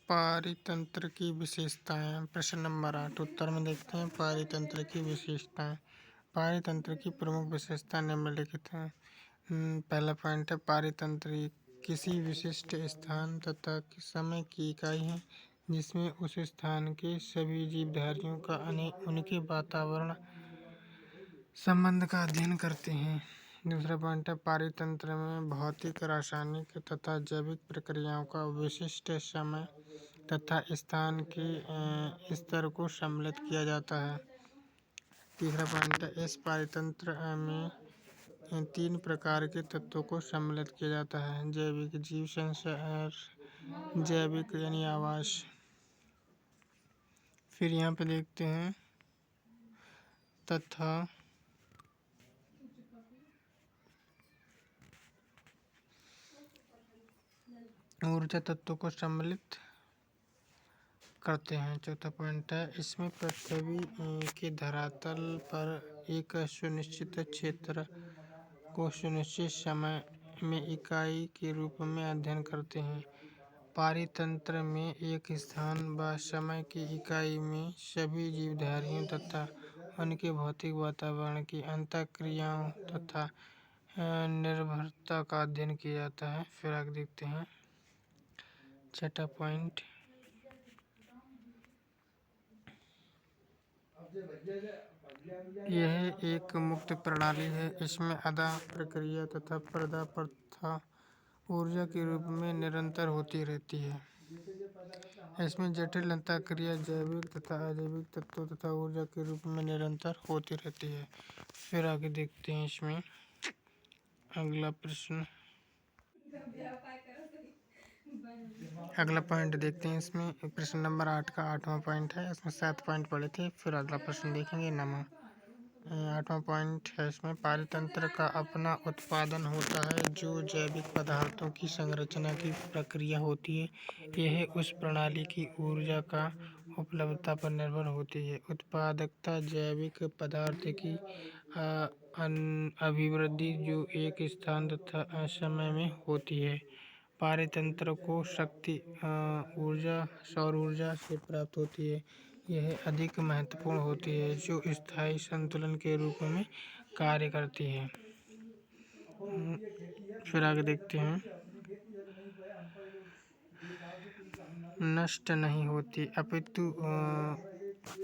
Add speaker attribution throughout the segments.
Speaker 1: पारितंत्र की विशेषताएं। प्रश्न नंबर 8 उत्तर में देखते हैं पारितंत्र की विशेषताएं। पारितंत्र की प्रमुख विशेषता निम्नलिखित हैं। पहला पॉइंट है पारितंत्र किसी विशिष्ट स्थान तथा समय की इकाई है जिसमें उस स्थान के सभी जीवधारियों का उनके वातावरण संबंध का अध्ययन करते हैं। दूसरा पॉइंट है पारितंत्र में भौतिक, रासायनिक तथा जैविक प्रक्रियाओं का विशिष्ट समय तथा स्थान के स्तर को सम्मिलित किया जाता है। तीसरा पॉइंट है इस पारितंत्र में 3 प्रकार के तत्वों को सम्मिलित किया जाता है। जैविक, जीव संचार, जैविक यानी आवास। फिर यहाँ पे देखते हैं तथा ऊर्जा तत्वों को सम्मिलित करते हैं। चौथा पॉइंट है इसमें पृथ्वी के धरातल पर एक सुनिश्चित क्षेत्र को सुनिश्चित समय में इकाई के रूप में अध्ययन करते हैं। पारितंत्र में एक स्थान व समय की इकाई में सभी जीवधारियों तथा उनके भौतिक वातावरण की अंतःक्रियाओं तथा निर्भरता का अध्ययन किया जाता है। फिर आगे देखते हैं छठा पॉइंट यह एक मुक्त प्रणाली है। इसमें अदा प्रक्रिया तथा पर्दा प्रथा ऊर्जा के रूप में निरंतर होती रहती है। इसमें जटिल अंतःक्रिया जैविक तथा अजैविक तत्वों तथा ऊर्जा के रूप में निरंतर होती रहती है। फिर आगे देखते हैं इसमें अगला प्रश्न अगला पॉइंट देखते हैं। इसमें प्रश्न नंबर 8 का 8वां पॉइंट है। इसमें 7 पॉइंट पढ़े थे। फिर अगला प्रश्न देखेंगे 9वां। 8वां पॉइंट है इसमें पारितंत्र का अपना उत्पादन होता है जो जैविक पदार्थों की संरचना की प्रक्रिया होती है। यह उस प्रणाली की ऊर्जा का उपलब्धता पर निर्भर होती है। उत्पादकता जैविक पदार्थ की अभिवृद्धि जो एक स्थान तथा समय में होती है। पारितंत्र को शक्ति ऊर्जा सौर ऊर्जा से प्राप्त होती है। यह अधिक महत्वपूर्ण होती है जो स्थायी संतुलन के रूप में कार्य करती है। फिर आगे देखते हैं नष्ट नहीं होती अपितु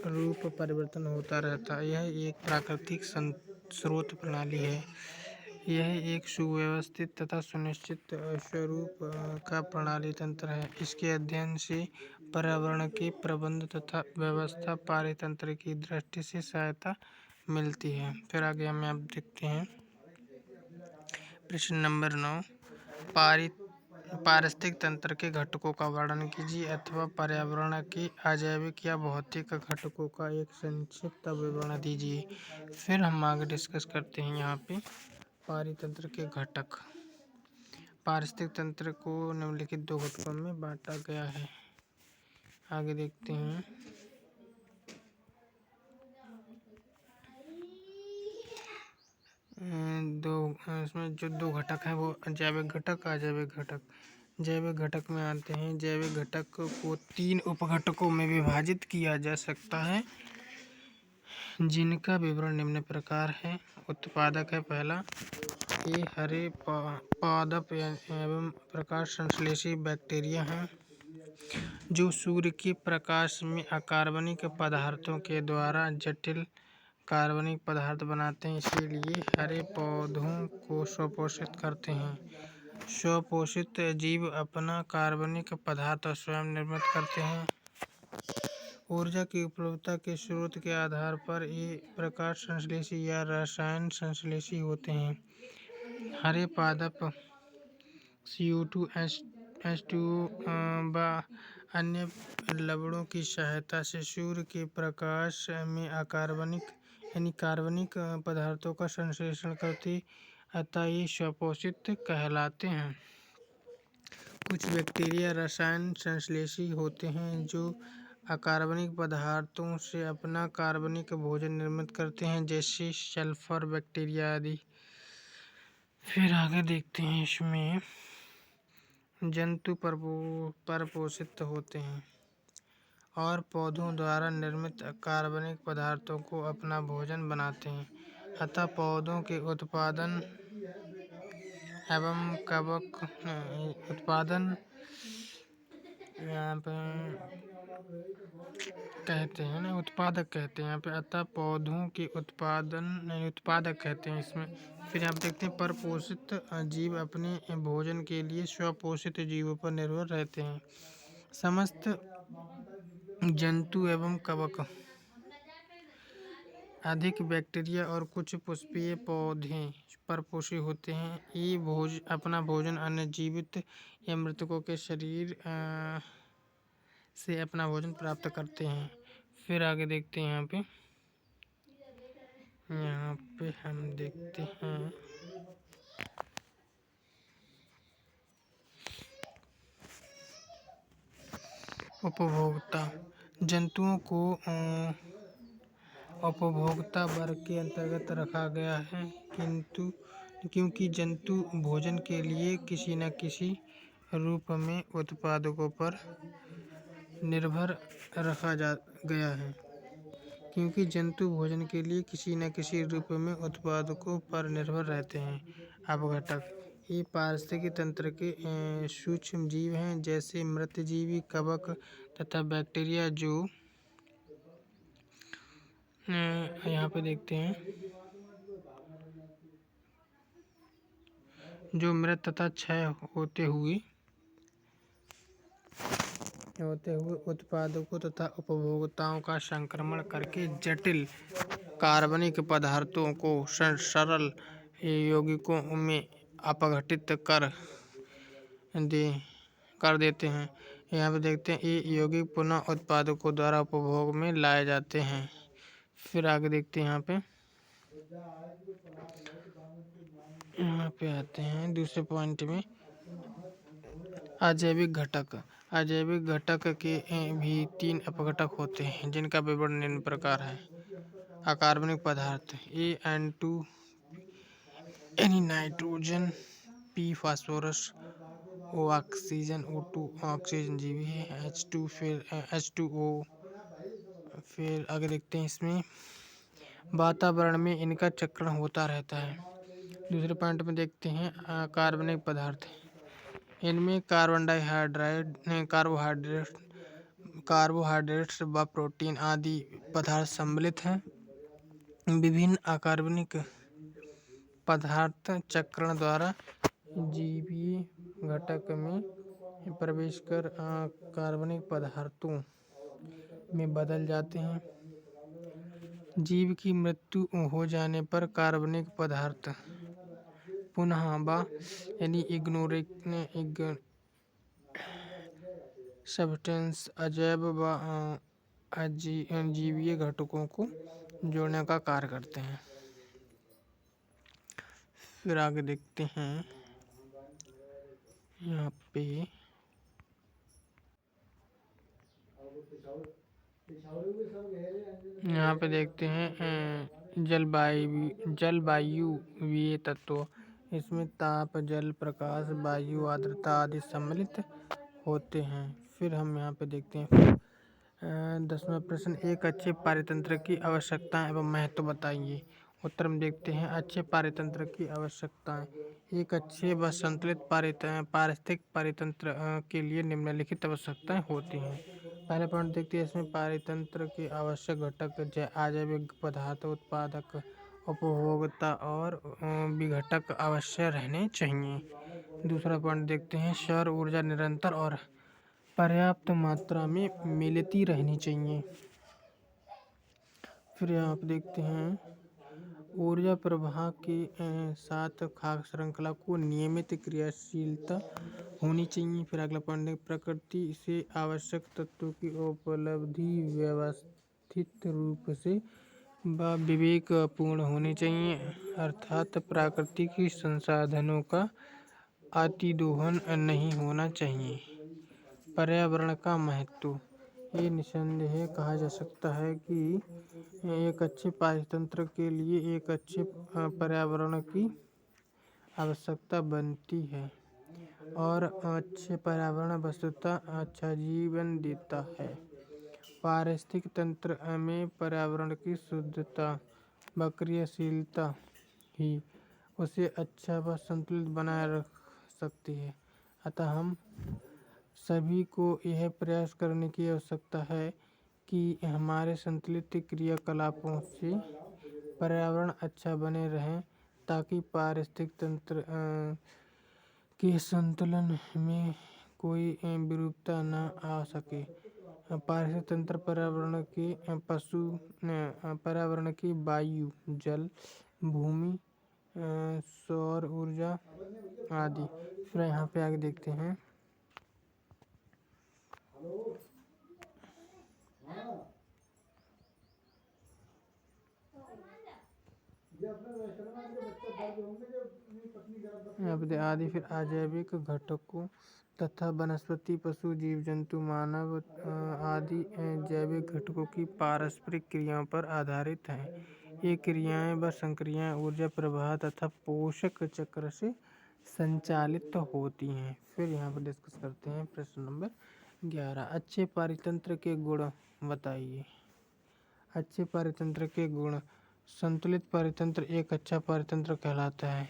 Speaker 1: रूप परिवर्तन होता रहता है। यह एक प्राकृतिक स्रोत प्रणाली है। यह एक सुव्यवस्थित तथा सुनिश्चित स्वरूप का प्रणाली तंत्र है। इसके अध्ययन से पर्यावरण के प्रबंध तथा व्यवस्था पारितंत्र की दृष्टि से सहायता मिलती है। फिर आगे हमें अब देखते हैं प्रश्न नंबर 9 पारिस्थितिक तंत्र के घटकों का वर्णन कीजिए अथवा पर्यावरण के अजैविक या भौतिक घटकों का एक संक्षिप्त विवरण दीजिए। फिर हम आगे डिस्कस करते हैं यहाँ पे पारितंत्र के घटक। पारिस्थितिक तंत्र को निम्नलिखित 2 घटकों में बांटा गया है। आगे देखते हैं इसमें जो 2 घटक हैं वो जैविक घटक, अजैविक घटक। जैविक घटक में आते हैं। जैविक घटक को 3 उपघटकों में विभाजित किया जा सकता है जिनका विवरण निम्न प्रकार है। उत्पादक है पहला ये हरे पादप एवं प्रकाश संश्लेषी बैक्टीरिया हैं जो सूर्य के प्रकाश में अकार्बनिक पदार्थों के द्वारा जटिल कार्बनिक पदार्थ बनाते हैं। इसीलिए हरे पौधों को स्वपोषित करते हैं। स्वपोषित जीव अपना कार्बनिक पदार्थ स्वयं निर्मित करते हैं। ऊर्जा की उपलब्धता के स्रोत के आधार पर ये प्रकाश संश्लेषी या रसायन संश्लेषी होते हैं। हरे पादप CO2 H2O व अन्य लवणों की सहायता से सूर्य के प्रकाश में कार्बनिक पदार्थों का संश्लेषण करते अतः ये स्वपोषित कहलाते हैं। कुछ बैक्टीरिया रसायन संश्लेषी होते हैं जो अकार्बनिक पदार्थों से अपना कार्बनिक भोजन निर्मित करते हैं जैसे सल्फर बैक्टीरिया आदि। फिर आगे देखते हैं इसमें जंतु परपोषित होते हैं और पौधों द्वारा निर्मित कार्बनिक पदार्थों को अपना भोजन बनाते हैं। अतः पौधों के उत्पादन एवं कवक उत्पादन यहाँ पे कहते हैं ना, उत्पादक कहते हैं यहाँ पे। अतः पौधों के उत्पादक कहते हैं इसमें। फिर आप देखते हैं परपोषित जीव अपने भोजन के लिए स्वपोषित जीवों पर निर्भर रहते हैं। समस्त जंतु एवं कवक, अधिक बैक्टीरिया और कुछ पुष्पीय पौधे परपोषी होते हैं। ये अपना भोजन अन्य जीवित या मृतकों के शरीर से अपना भोजन प्राप्त करते हैं। फिर आगे देखते हैं यहाँ पे हम देखते हैं उपभोक्ता। जंतुओं को उपभोक्ता वर्ग के अंतर्गत रखा गया है, क्योंकि जंतु भोजन के लिए किसी न किसी रूप में उत्पादकों पर निर्भर रखा गया है। क्योंकि जंतु भोजन के लिए किसी न किसी रूप में उत्पादकों पर निर्भर रहते हैं। अपघटक ये पारिस्थितिकी तंत्र के सूक्ष्म जीव हैं, जैसे मृतजीवी, कवक तथा बैक्टीरिया, जो यहाँ पे देखते हैं जो मृत तथा क्षय होते हुए उत्पादकों तथा उपभोक्ताओं का संक्रमण करके जटिल कार्बनिक पदार्थों को सरल यौगिकों में अपघटित कर देते हैं। यहाँ पे देखते हैं ये यौगिक पुनः उत्पादकों द्वारा उपभोग में लाए जाते हैं। फिर आगे देखते हैं यहाँ पे आते हैं दूसरे पॉइंट में, अजैविक घटक। अजैविक घटक के भी 3 अपघटक होते हैं, जिनका विवरण निम्न प्रकार है। अकार्बनिक पदार्थ N2 यानी nitrogen, P phosphorus, O oxygen, O2 oxygen जीवी है, H2 फिर H2O। फिर आगे देखते हैं इसमें वातावरण में इनका चक्रण होता रहता है। दूसरे पॉइंट में देखते हैं कार्बनिक पदार्थ। इनमें कार्बोहाइड्रेट्स व प्रोटीन आदि पदार्थ सम्मिलित हैं। विभिन्न अकार्बनिक पदार्थ चक्रण द्वारा जैवीय घटक में प्रवेश कर कार्बनिक पदार्थों में बदल जाते हैं। जीव की मृत्यु हो जाने पर कार्बनिक पदार्थ पुनः यानी सब्सटेंस अजैव व अजीवीय घटकों को जोड़ने का कार्य करते हैं। फिर आगे देखते हैं यहाँ पे देखते हैं जलवायुवीय तत्व। इसमें ताप, जल, प्रकाश, वायु, आर्द्रता आदि सम्मिलित होते हैं। फिर हम यहाँ पे देखते हैं 10वां प्रश्न, एक अच्छे पारितंत्र की आवश्यकताएं एवं महत्व बताइए। उत्तर में देखते हैं अच्छे पारितंत्र की आवश्यकताएं। एक अच्छे व संतुलित पारिस्थितिक पारितंत्र के लिए निम्नलिखित आवश्यकताएं होती हैं। पहला पॉइंट देखते हैं इसमें पारितंत्र के आवश्यक घटक अजैविक पदार्थ, उत्पादक, उपभोक्ता और विघटक अवश्य रहने चाहिए। दूसरा पॉइंट देखते हैं सौर ऊर्जा निरंतर और पर्याप्त मात्रा में मिलती रहनी चाहिए। फिर आप देखते हैं ऊर्जा प्रवाह के साथ खाद्य श्रृंखला को नियमित क्रियाशीलता होनी चाहिए। फिर अगला पॉइंट, प्रकृति से आवश्यक तत्वों की उपलब्धि व्यवस्थित रूप से व विवेकपूर्ण होनी चाहिए, अर्थात प्राकृतिक संसाधनों का अतिदोहन नहीं होना चाहिए। पर्यावरण का महत्व। ये निसंदेह कहा जा सकता है कि एक अच्छे पारितंत्र के लिए एक अच्छे पर्यावरण की आवश्यकता बनती है और अच्छे पर्यावरण वस्तुतः अच्छा जीवन देता है। पारिस्थितिक तंत्र में पर्यावरण की शुद्धता व क्रियाशीलता ही उसे अच्छा व संतुलित बनाए रख सकती है। अतः हम सभी को यह प्रयास करने की आवश्यकता है कि हमारे संतुलित क्रियाकलापों से पर्यावरण अच्छा बने रहें, ताकि पारिस्थितिक तंत्र के संतुलन में कोई विरूपता न आ सके। पारिस्थितिक तंत्र पर्यावरण की वायु, जल, भूमि, सौर ऊर्जा आदि। फिर यहाँ पे आगे देखते हैं। आदि फिर अजैविक घटकों तथा वनस्पति, पशु, जीव जंतु, मानव आदि जैविक घटकों की पारस्परिक क्रियाओं पर आधारित हैं। ये क्रियाएं व संक्रियाएं ऊर्जा प्रवाह तथा पोषक चक्र से संचालित होती हैं। फिर यहाँ पर डिस्कस करते हैं प्रश्न नंबर 11। अच्छे पारितंत्र के गुण बताइए। अच्छे पारितंत्र के गुण। संतुलित पारितंत्र एक अच्छा पारितंत्र कहलाता है।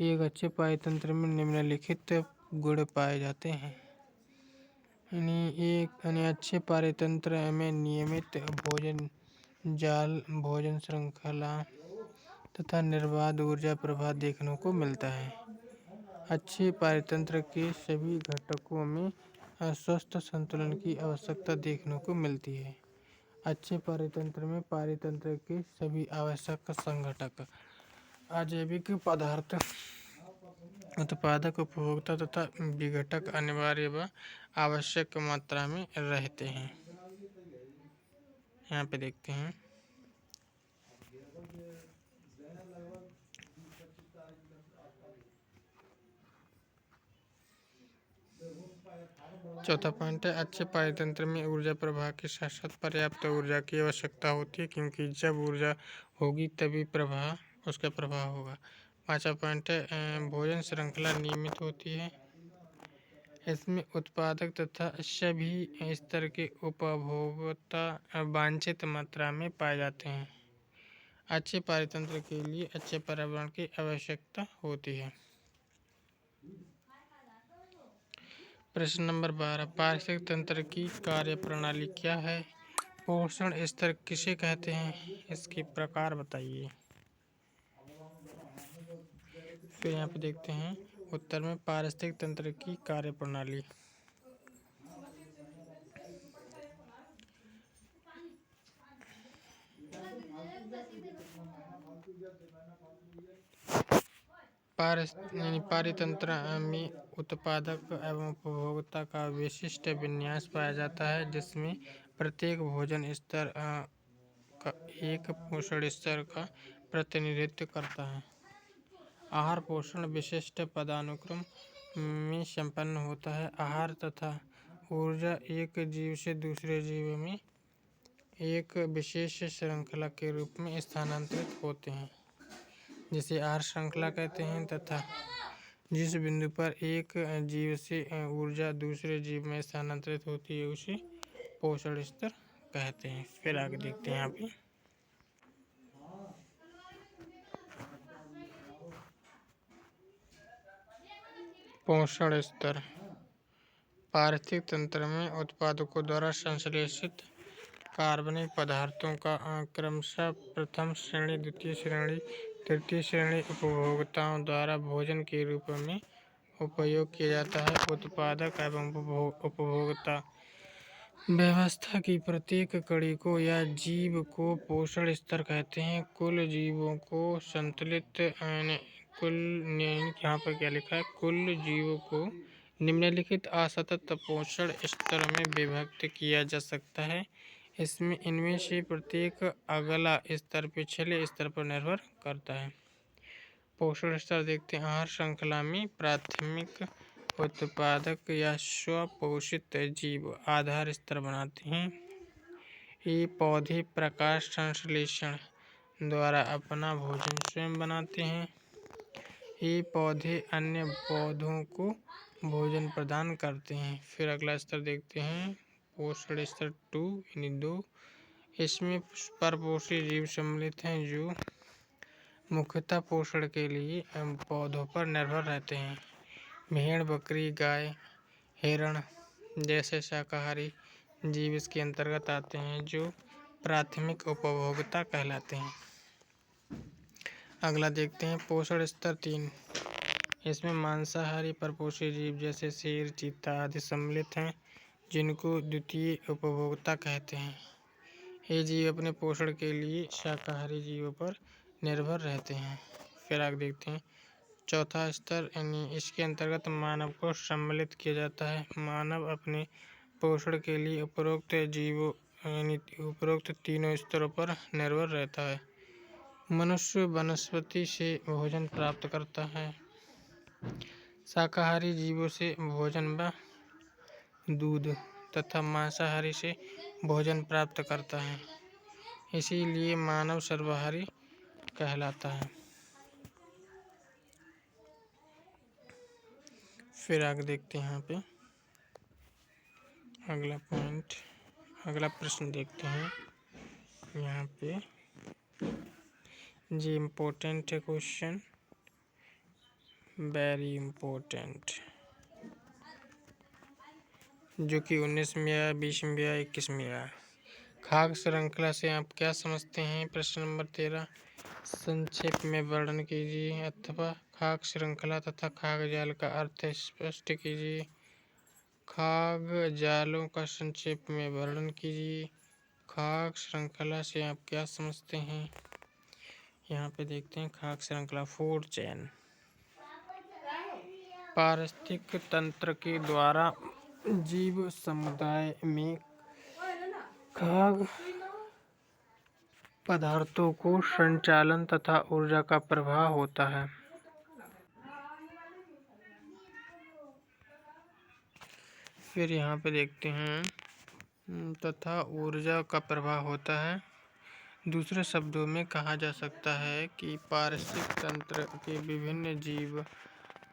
Speaker 1: एक अच्छे पारितंत्र में निम्नलिखित गुण पाए जाते हैं। अच्छे पारितंत्र में नियमित भोजन जाल, भोजन श्रृंखला तथा निर्बाध ऊर्जा प्रवाह देखने को मिलता है। अच्छे पारितंत्र के सभी घटकों में स्वस्थ संतुलन की आवश्यकता देखने को मिलती है। अच्छे पारितंत्र में पारितंत्र के सभी आवश्यक संघटक, अजैविक पदार्थ, उत्पादक, उपभोक्ता तथा विघटक अनिवार्य व आवश्यक मात्रा में रहते हैं। यहाँ पे देखते हैं। चौथा पॉइंट है, अच्छे पारितंत्र में ऊर्जा प्रवाह के साथ साथ पर्याप्त ऊर्जा की आवश्यकता होती है, क्योंकि जब ऊर्जा होगी तभी उसका प्रवाह होगा। पांचवा पॉइंट है, भोजन श्रृंखला नियमित होती है। इसमें उत्पादक तथा सभी स्तर के उपभोक्ता वांछित मात्रा में पाए जाते हैं। अच्छे पारितंत्र के लिए अच्छे पर्यावरण की आवश्यकता होती है। प्रश्न नंबर 12। पारिस्थितिक तंत्र की कार्यप्रणाली क्या है? पोषण स्तर किसे कहते हैं? इसके प्रकार बताइए। फिर यहाँ पे देखते हैं उत्तर में पारिस्थितिक तंत्र की कार्यप्रणाली। पारितंत्र में उत्पादक एवं उपभोक्ता का विशिष्ट विन्यास पाया जाता है, जिसमें प्रत्येक भोजन स्तर का एक पोषण स्तर का प्रतिनिधित्व करता है। आहार पोषण विशिष्ट पदानुक्रम में संपन्न होता है। आहार तथा ऊर्जा एक जीव से दूसरे जीव में एक विशेष श्रृंखला के रूप में स्थानांतरित होते हैं, जिसे आहार श्रृंखला कहते हैं, तथा जिस बिंदु पर एक जीव से ऊर्जा दूसरे जीव में स्थानांतरित होती है उसे पोषण स्तर कहते हैं। फिर आगे देखते हैं यहाँ पे। पोषण स्तर। पारिस्थितिक तंत्र में उत्पादकों द्वारा संश्लेषित कार्बनिक पदार्थों का क्रमशः प्रथम श्रेणी, द्वितीय श्रेणी, तृतीय श्रेणी उपभोक्ताओं द्वारा भोजन के रूप में उपयोग किया जाता है। उत्पादक एवं उपभोक्ता व्यवस्था की प्रत्येक कड़ी को या जीव को पोषण स्तर कहते हैं। कुल जीवों को संतुलित यहाँ पर क्या लिखा है? कुल जीवों को निम्नलिखित असतत पोषण स्तर में विभक्त किया जा सकता है। इनमें से प्रत्येक अगला स्तर पिछले स्तर पर निर्भर करता है। पोषण स्तर देखते हैं। आहार श्रृंखला में प्राथमिक उत्पादक या स्वपोषित जीव आधार स्तर बनाते हैं। ये पौधे प्रकाश संश्लेषण द्वारा अपना भोजन स्वयं बनाते हैं। ये पौधे अन्य पौधों को भोजन प्रदान करते हैं। फिर अगला स्तर देखते हैं पोषण स्तर 2 यानी 2। इसमें परपोषी जीव सम्मिलित हैं जो मुख्यतः पोषण के लिए पौधों पर निर्भर रहते हैं। भेड़, बकरी, गाय, हिरण जैसे शाकाहारी जीव इसके अंतर्गत आते हैं जो प्राथमिक उपभोक्ता कहलाते हैं। अगला देखते हैं पोषण स्तर 3। इसमें मांसाहारी परपोषी जीव जैसे शेर, चीता आदि सम्मिलित हैं जिनको द्वितीय उपभोक्ता कहते हैं। ये जीव अपने पोषण के लिए शाकाहारी जीवों पर निर्भर रहते हैं। फिर आगे देखते हैं चौथा स्तर यानी इसके अंतर्गत मानव को सम्मिलित किया जाता है। मानव अपने पोषण के लिए उपरोक्त जीवों यानी उपरोक्त तीनों स्तरों पर निर्भर रहता है। मनुष्य वनस्पति से भोजन प्राप्त करता है, शाकाहारी जीवों से भोजन व दूध तथा मांसाहारी से भोजन प्राप्त करता है। इसीलिए मानव सर्वाहारी कहलाता है। फिर आगे देखते हैं यहाँ पे अगला प्रश्न देखते हैं यहाँ पे जी इम्पोर्टेंट है क्वेश्चन, वेरी इम्पोर्टेंट, जो कि 19 या 20 या 21 में आया। खाद्य श्रृंखला से आप क्या समझते हैं? प्रश्न नंबर 13 संक्षेप में वर्णन कीजिए अथवा खाद्य श्रृंखला तथा खाद्य जाल का अर्थ स्पष्ट कीजिए। खाद्य जालों का संक्षेप में वर्णन कीजिए। खाद्य श्रृंखला से आप क्या समझते हैं? यहाँ पे देखते हैं खाद्य श्रृंखला फूड चेन पारिस्थितिक तंत्र के द्वारा जीव समुदाय में खाद्य पदार्थों को संचालन तथा ऊर्जा का प्रवाह होता है। फिर यहाँ पे देखते हैं तथा ऊर्जा का प्रवाह होता है। दूसरे शब्दों में कहा जा सकता है कि पारिस्थितिक तंत्र के विभिन्न जीव,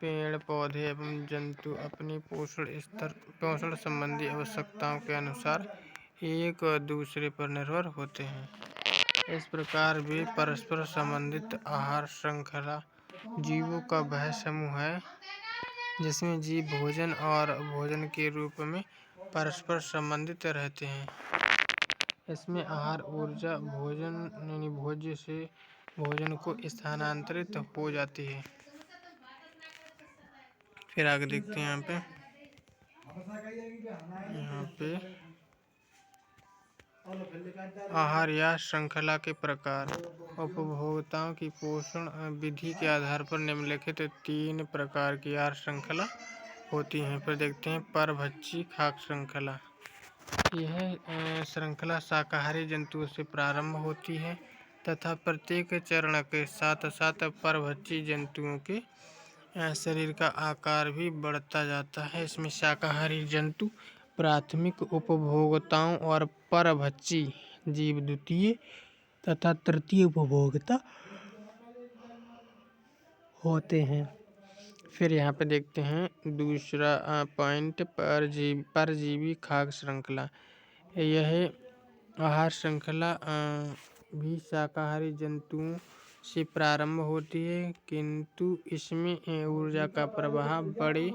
Speaker 1: पेड़ पौधे एवं जंतु अपनी पोषण संबंधी आवश्यकताओं के अनुसार एक दूसरे पर निर्भर होते हैं। इस प्रकार वे परस्पर संबंधित आहार श्रृंखला जीवों का वह समूह है जिसमें जीव भोजन और भोजन के रूप में परस्पर संबंधित रहते हैं। इसमें आहार, ऊर्जा, भोजन यानी भोज्य से भोजन को स्थानांतरित हो जाती है। फिर आगे देखते हैं यहाँ पे आहार या श्रृंखला के प्रकार। उपभोक्ताओं की पोषण विधि के आधार पर निम्नलिखित 3 प्रकार की आहार श्रृंखला होती हैं। फिर देखते हैं परभक्षी खाद्य श्रृंखला। यह श्रृंखला शाकाहारी जंतुओं से प्रारंभ होती है तथा प्रत्येक चरण के साथ साथ परभक्षी जंतुओं के शरीर का आकार भी बढ़ता जाता है। इसमें शाकाहारी जंतु प्राथमिक उपभोक्ताओं और परभक्षी जीव द्वितीय तथा तृतीय उपभोक्ता होते हैं। फिर यहाँ पे देखते हैं दूसरा पॉइंट परजीवी खाद्य श्रृंखला। यह आहार श्रृंखला भी शाकाहारी जंतुओं से प्रारंभ होती है किंतु इसमें ऊर्जा का प्रवाह बड़े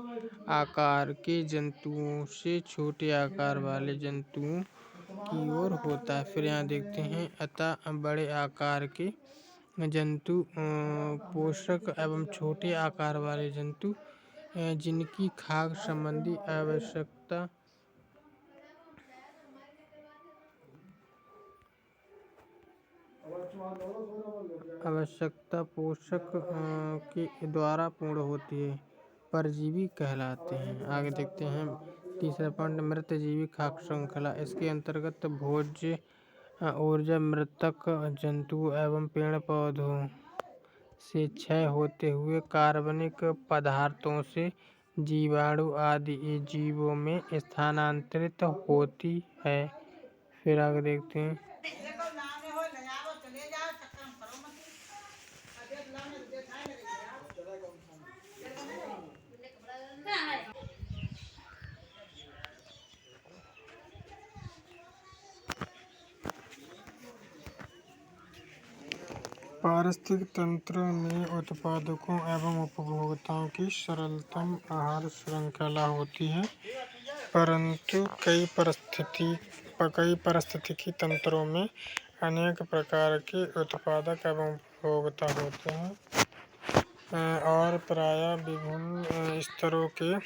Speaker 1: आकार के जंतुओं से छोटे आकार वाले जंतुओं की ओर होता है। फिर यहाँ देखते हैं अतः बड़े आकार के जंतु पोषक एवं छोटे आकार वाले जंतु जिनकी खाद्य संबंधी आवश्यकता पोषक के द्वारा पूर्ण होती है, परजीवी कहलाते हैं। आगे देखते हैं तीसरा पॉइंट मृतजीवी खाद्य श्रृंखला। इसके अंतर्गत भोज्य ऊर्जा मृतक जंतुओं एवं पेड़ पौधों से क्षय होते हुए कार्बनिक पदार्थों से जीवाणु आदि जीवों में स्थानांतरित होती है। फिर आगे देखते हैं पारिस्थितिक तंत्र में उत्पादकों एवं उपभोक्ताओं की सरलतम आहार श्रृंखला होती है, परंतु कई पारिस्थितिकी तंत्रों में अनेक प्रकार के उत्पादक एवं उपभोक्ता होते हैं और प्रायः विभिन्न स्तरों के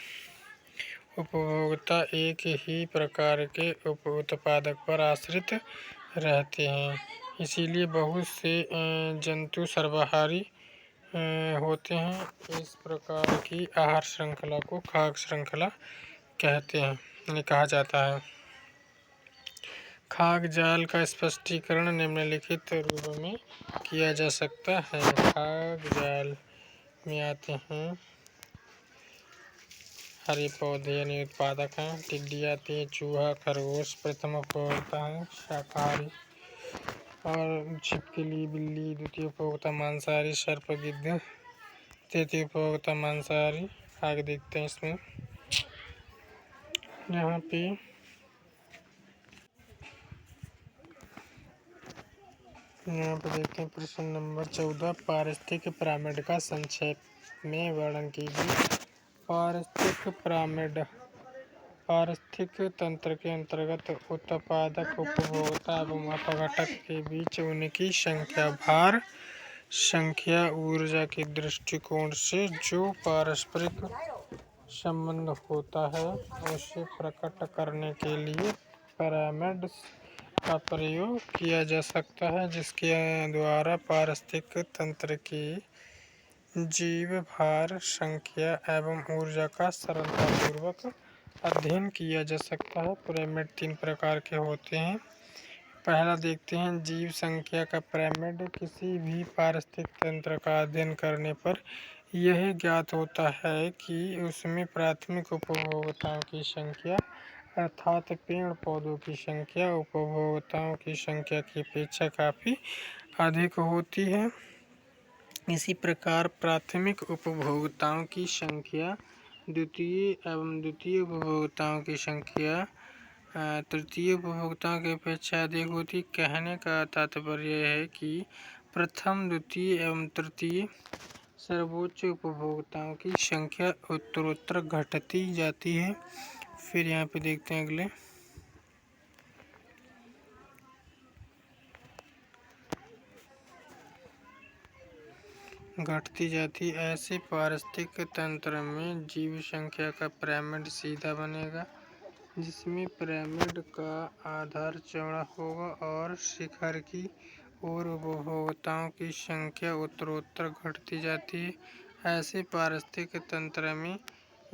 Speaker 1: उपभोक्ता एक ही प्रकार के उत्पादक पर आश्रित रहते हैं। इसीलिए बहुत से जंतु सर्वाहारी होते हैं। इस प्रकार की आहार श्रृंखला को खाद्य श्रृंखला कहते हैं, यानी कहा जाता है। खाद्य जाल का स्पष्टीकरण निम्नलिखित रूप में किया जा सकता है। खाद्य जाल में आते हैं हरे पौधे यानी उत्पादक हैं, टिड्डी आती है, चूहा, खरगोश प्रथम उपभोक्ता है शाकाहारी, और छिपकली, बिल्ली द्वितीय उपभोक्ता मांसाहारी, सर्प, गिद्ध तृतीय उपभोक्ता मांसाहारी। आगे देखते हैं इसमें यहाँ पे देखते हैं प्रश्न नंबर 14। पारिस्थितिक पिरामिड का संक्षेप में वर्णन कीजिए। पारिस्थितिक तंत्र के अंतर्गत उत्पादक, उपभोक्ता एवं अपघटक के बीच उनकी संख्या, भार, संख्या, ऊर्जा के दृष्टिकोण से जो पारस्परिक संबंध होता है उसे प्रकट करने के लिए पिरामिड का प्रयोग किया जा सकता है, जिसके द्वारा पारिस्थितिक तंत्र के जीव, भार, संख्या एवं ऊर्जा का सरलतापूर्वक अध्ययन किया जा सकता है। पिरामिड 3 प्रकार के होते हैं। पहला देखते हैं जीव संख्या का पिरामिड। किसी भी पारिस्थितिक तंत्र का अध्ययन करने पर यह ज्ञात होता है कि उसमें प्राथमिक उपभोक्ताओं की संख्या अर्थात पेड़ पौधों की संख्या उपभोक्ताओं की संख्या की अपेक्षा काफ़ी अधिक होती है। इसी प्रकार प्राथमिक उपभोक्ताओं की संख्या द्वितीय उपभोक्ताओं की संख्या तृतीय उपभोक्ताओं की अपेक्षा अधिक होती। कहने का तात्पर्य है कि प्रथम, द्वितीय एवं तृतीय सर्वोच्च उपभोक्ताओं की संख्या उत्तरोत्तर घटती जाती है। फिर यहाँ पे देखते हैं अगले घटती जाती। ऐसे पारिस्थितिक तंत्र में जीव संख्या का पिरामिड सीधा बनेगा, जिसमें पिरामिड का आधार चौड़ा होगा और शिखर की ओर उपभोक्ताओं की संख्या उत्तरोत्तर घटती जाती है। ऐसे पारिस्थितिक तंत्र में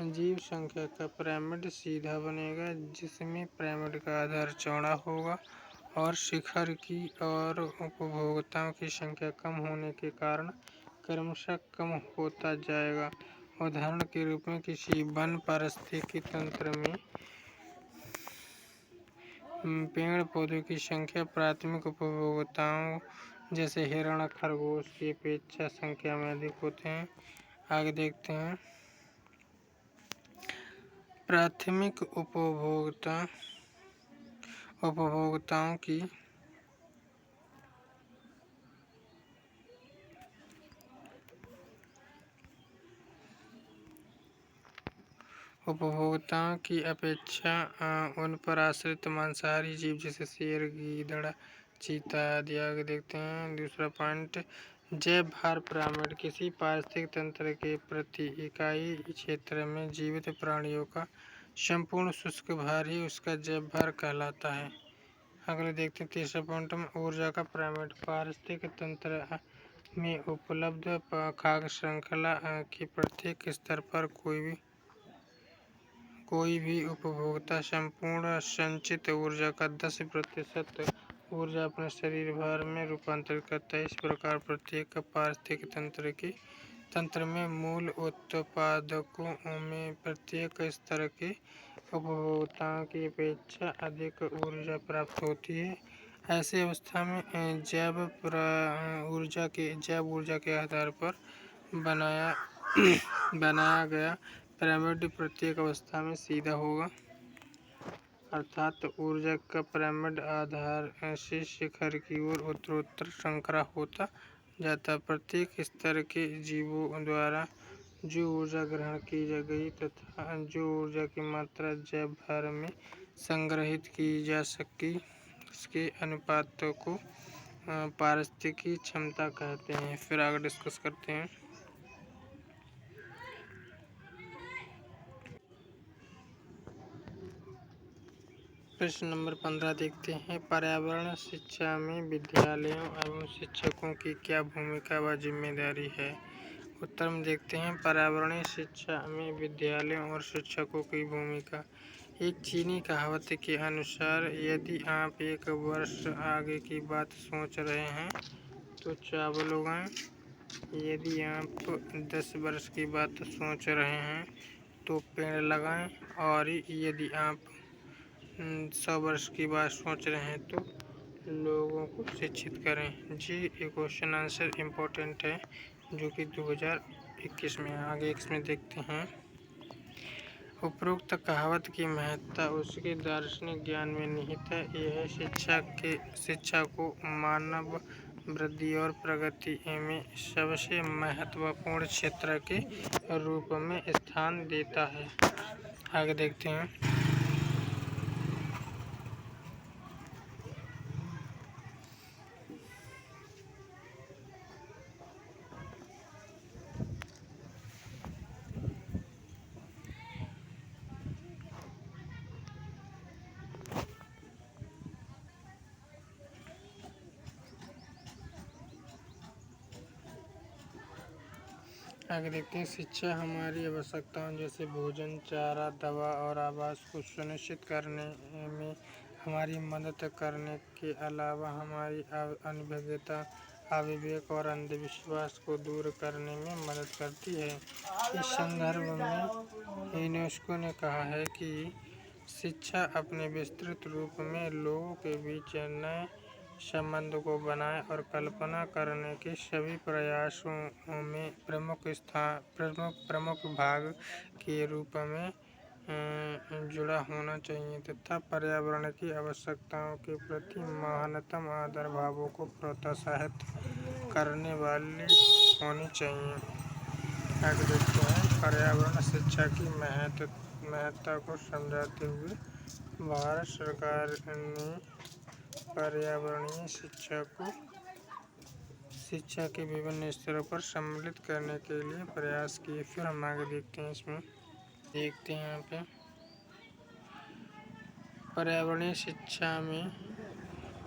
Speaker 1: जीव संख्या का पिरामिड सीधा बनेगा, जिसमें पिरामिड का आधार चौड़ा होगा और शिखर की ओर उपभोक्ताओं की संख्या कम होने के कारण क्रमशः कम होता जाएगा। उदाहरण के रूप में किसी वन पारिस्थितिकी तंत्र में पेड़ पौधों की संख्या प्राथमिक उपभोक्ताओं जैसे हिरण, खरगोश की अपेक्षा संख्या में अधिक होते हैं। आगे देखते हैं प्राथमिक उपभोक्ताओं की अपेक्षा उन पर आश्रित मांसाहारी जीव जैसे शेर, गीदड़, चीता आदि। आगे देखते हैं दूसरा पॉइंट, जैव भार पिरामिड। किसी पारिस्थितिक तंत्र के प्रति इकाई क्षेत्र में जीवित प्राणियों का संपूर्ण शुष्क भार ही उसका जैव भार कहलाता है। अगले देखते हैं तीसरा पॉइंट में ऊर्जा का पिरामिड। पारिस्थितिक तंत्र में उपलब्ध खाद्य श्रृंखला के प्रत्येक स्तर पर कोई भी उपभोक्ता संपूर्ण संचित ऊर्जा का 10% ऊर्जा अपने शरीर भार में रूपांतरित करता है। इस प्रकार प्रत्येक पारिस्थितिक तंत्र में मूल उत्पादकों में प्रत्येक स्तर के उपभोक्ताओं की अपेक्षा अधिक ऊर्जा प्राप्त होती है। ऐसी अवस्था में जैव ऊर्जा के आधार पर बनाया गया पिरामिड प्रत्येक अवस्था में सीधा होगा, अर्थात ऊर्जा का पिरामिड आधार से शिखर की ओर उत्तरोत्तर संकरा होता जाता। प्रत्येक स्तर के जीवों द्वारा जो ऊर्जा ग्रहण की गई तथा जो ऊर्जा की मात्रा जैव भर में संग्रहित की जा सकी उसके अनुपात को पारिस्थितिकी क्षमता कहते हैं। फिर आगे डिस्कस करते हैं। प्रश्न नंबर 15 देखते हैं। पर्यावरण शिक्षा में विद्यालयों एवं शिक्षकों की क्या भूमिका व जिम्मेदारी है? उत्तर में देखते हैं। पर्यावरणीय शिक्षा में विद्यालयों और शिक्षकों की भूमिका। एक चीनी कहावत के अनुसार यदि आप 1 वर्ष आगे की बात सोच रहे हैं तो चावल उगाएं। यदि आप 10 वर्ष की बात सोच रहे हैं तो पेड़ लगाएं। और यदि आप 100 वर्ष की बात सोच रहे हैं तो लोगों को शिक्षित करें। जी ये क्वेश्चन आंसर इम्पोर्टेंट है जो कि 2021 में। आगे इसमें देखते हैं। उपरोक्त कहावत की महत्ता उसके दार्शनिक ज्ञान में निहित है। यह शिक्षा को मानव वृद्धि और प्रगति में सबसे महत्वपूर्ण क्षेत्र के रूप में स्थान देता है। आगे देखते हैं। आगे देखते हैं। शिक्षा हमारी आवश्यकताओं जैसे भोजन, चारा, दवा और आवास को सुनिश्चित करने में हमारी मदद करने के अलावा हमारी अनभिज्ञता, अविवेक और अंधविश्वास को दूर करने में मदद करती है। इस संदर्भ में यूनेस्को ने कहा है कि शिक्षा अपने विस्तृत रूप में लोगों के बीच नए संबंध को बनाए और कल्पना करने के सभी प्रयासों में प्रमुख भाग के रूप में जुड़ा होना चाहिए तथा पर्यावरण की आवश्यकताओं के प्रति महानतम आदर भावों को प्रोत्साहित करने वाली होनी चाहिए। आगे देखते हैं। पर्यावरण शिक्षा की महत्ता को समझाते हुए भारत सरकार ने पर्यावरणीय शिक्षा के विभिन्न स्तरों पर सम्मिलित करने के लिए प्रयास किए। फिर हम आगे देखते हैं। इसमें देखते हैं यहाँ पे पर्यावरणीय शिक्षा में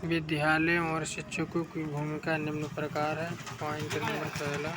Speaker 1: विद्यालयों और शिक्षकों की भूमिका निम्न प्रकार है। Point number 1।